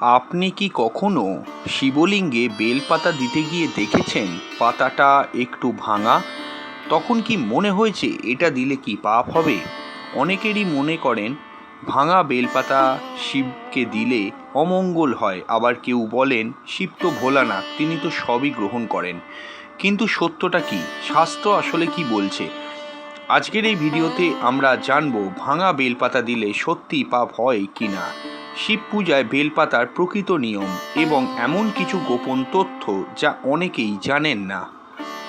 আপনি কি কখনো শিবলিঙ্গে বেলপাতা দিতে গিয়ে দেখেছেন পাতাটা একটু ভাঙা? তখন কি মনে হয়েছে এটা দিলে কি পাপ হবে? অনেকেরই মনে করেন ভাঙা বেলপাতা শিবকে দিলে অমঙ্গল হয়, আবার কেউ বলেন শিব তো ভোলানাথ, তিনি তো সবই গ্রহণ করেন। কিন্তু সত্যটা কি? শাস্ত্র আসলে কি বলছে? আজকের এই ভিডিওতে আমরা জানবো ভাঙা বেলপাতা দিলে সত্যি পাপ হয় কিনা, শিব পূজায় বেলপাতার প্রকৃত নিয়ম এবং এমন কিছু গোপন তথ্য যা অনেকেই জানেন না।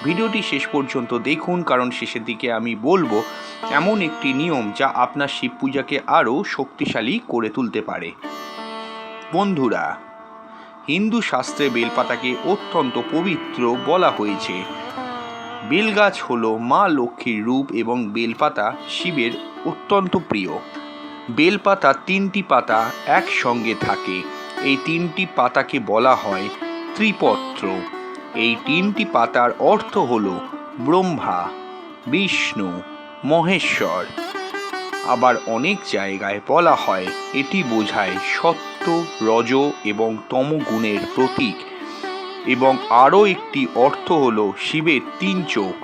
ভিডিওটি শেষ পর্যন্ত দেখুন, কারণ শেষের দিকে আমি বলবো এমন একটি নিয়ম যা আপনার শিব পূজাকে আরও শক্তিশালী করে তুলতে পারে। বন্ধুরা, হিন্দু শাস্ত্রে বেলপাতাকে অত্যন্ত পবিত্র বলা হয়েছে। বেলগাছ হলো মা লক্ষ্মীর রূপ এবং বেলপাতা শিবের অত্যন্ত প্রিয়। বেলপাতা তিনটি পাতা একসঙ্গে থাকে। এই তিনটি পাতাকে বলা হয় ত্রিপত্র। এই তিনটি পাতার অর্থ হল ব্রহ্মা, বিষ্ণু, মহেশ্বর। আবার অনেক জায়গায় বলা হয় এটি বোঝায় সত্য, রজ এবং তম গুণের প্রতীক। এবং আরও একটি অর্থ হলো শিবের 3 চোখ।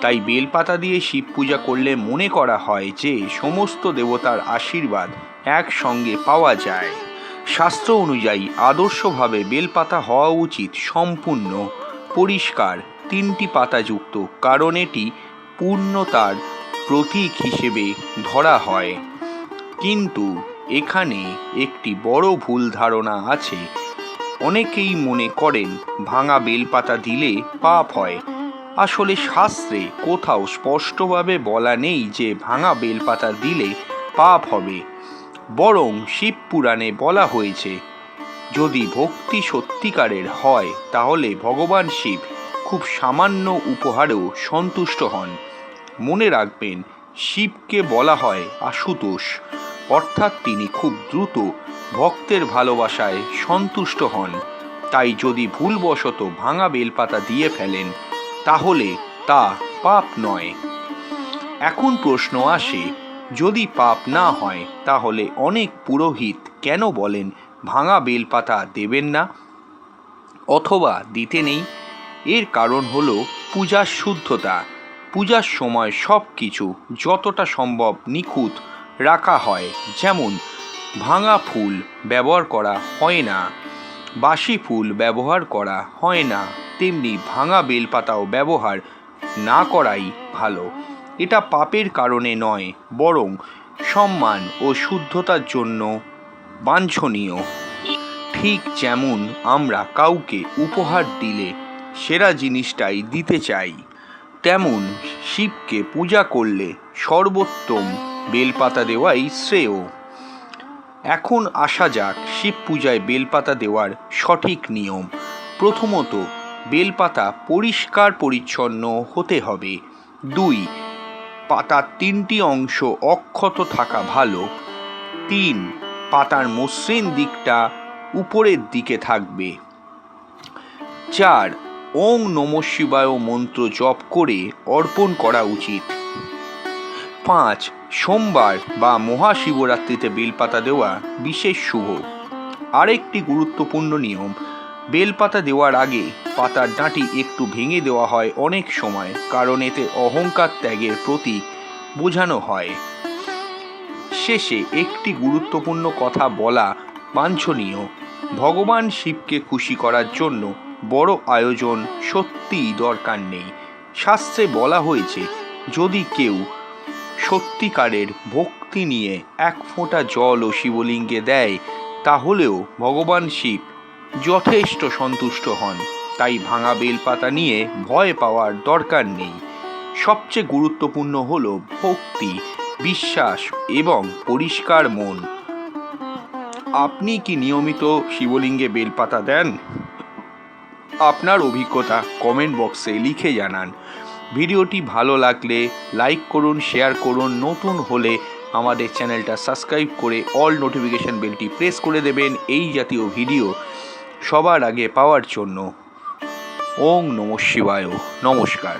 তাই বেলপাতা দিয়ে শিব পূজা করলে মনে করা হয় যে সমস্ত দেবতার আশীর্বাদ একসঙ্গে পাওয়া যায়। শাস্ত্র অনুযায়ী আদর্শভাবে বেলপাতা হওয়া উচিত সম্পূর্ণ পরিষ্কার 3টি পাতাযুক্ত, কারণ এটি পূর্ণতার প্রতীক হিসেবে ধরা হয়। কিন্তু এখানে একটি বড় ভুল ধারণা আছে। অনেকেই মনে করেন ভাঙা বেলপাতা দিলে পাপ হয়। আসলে শাস্ত্রে কোথাও স্পষ্টভাবে বলা নেই যে ভাঙা বেলপাতা দিলে পাপ হবে। বরং শিব পুরাণে বলা হয়েছে যদি ভক্তি সত্যিকারের হয় তাহলে ভগবান শিব খুব সামান্য উপহারেও সন্তুষ্ট হন। মনে রাখবেন, শিবকে বলা হয় আশুতোষ, অর্থাৎ তিনি খুব দ্রুত ভক্তের ভালোবাসায় সন্তুষ্ট হন। তাই যদি ভুলবশত ভাঙা বেলপাতা দিয়ে ফেলেন তাহলে তা পাপ নয়। এখন প্রশ্ন আসে, যদি পাপ না হয় তাহলে অনেক পুরোহিত কেন বলেন ভাঙা বেলপাতা দেবেন না অথবা দিতে নেই? এর কারণ হলো পূজার শুদ্ধতা। পূজার সময় সব কিছু যতটা সম্ভব নিখুঁত রাখা হয়। যেমন ভাঙা ফুল ব্যবহার করা হয় না, বাসি ফুল ব্যবহার করা হয় না, তেমনি ভাঙা বেলপাতাও ব্যবহার না করাই ভালো। এটা পাপের কারণে নয়, বরং সম্মান ও শুদ্ধতার জন্য বাঞ্ছনীয়। ঠিক যেমন আমরা কাউকে উপহার দিলে সেরা জিনিসটাই দিতে চাই, তেমন শিবকে পূজা করলে সর্বোত্তম বেলপাতা দেওয়াই শ্রেয়। এখন আসা যাক শিব পূজায় বেলপাতা দেওয়ার সঠিক নিয়ম। প্রথমত, বেলপাতা পরিষ্কার পরিচ্ছন্ন হতে হবে। 2, পাতার 3টি অংশ অক্ষত থাকা ভালো। 3, পাতার মসৃণ দিকটা উপরের দিকে থাকবে। 4, ওং নমঃ শিবায় মন্ত্র জপ করে অর্পণ করা উচিত। 5, সোমবার বা মহাশিবরাত্রিতে বেলপাতা দেওয়া বিশেষ শুভ। আরেকটি গুরুত্বপূর্ণ নিয়ম, বেলপাতা দেওয়ার আগে পাতার ডাঁটি একটু ভেঙে দেওয়া হয় অনেক সময়, কারণ এতে অহংকার ত্যাগের প্রতীক বোঝানো হয়। শেষে একটি গুরুত্বপূর্ণ কথা বলা বাঞ্ছনীয়, ভগবান শিবকে খুশি করার জন্য বড় আয়োজন সত্যিই দরকার নেই। শাস্ত্রে বলা হয়েছে যদি কেউ সত্যিকারের ভক্তি নিয়ে 1 ফোঁটা জলও শিবলিঙ্গে দেয় তাহলেও ভগবান শিব যথেষ্ট সন্তুষ্ট হন। তাই ভাঙা বেলপাতা নিয়ে ভয় পাওয়ার দরকার নেই। সবচেয়ে গুরুত্বপূর্ণ হলো ভক্তি, বিশ্বাস এবং পরিষ্কার মন। আপনি কি নিয়মিত শিবলিঙ্গে বেলপাতা দেন? আপনার অভিজ্ঞতা কমেন্ট বক্সে লিখে জানান। ভিডিওটি ভালো লাগলে লাইক করুন, শেয়ার করুন। নতুন হলে আমাদের চ্যানেলটা সাবস্ক্রাইব করে অল নোটিফিকেশন বেলটি প্রেস করে দেবেন এই জাতীয় ভিডিও সবার আগে পাওয়ার জন্য। ওং নমঃ শিবায়। নমস্কার।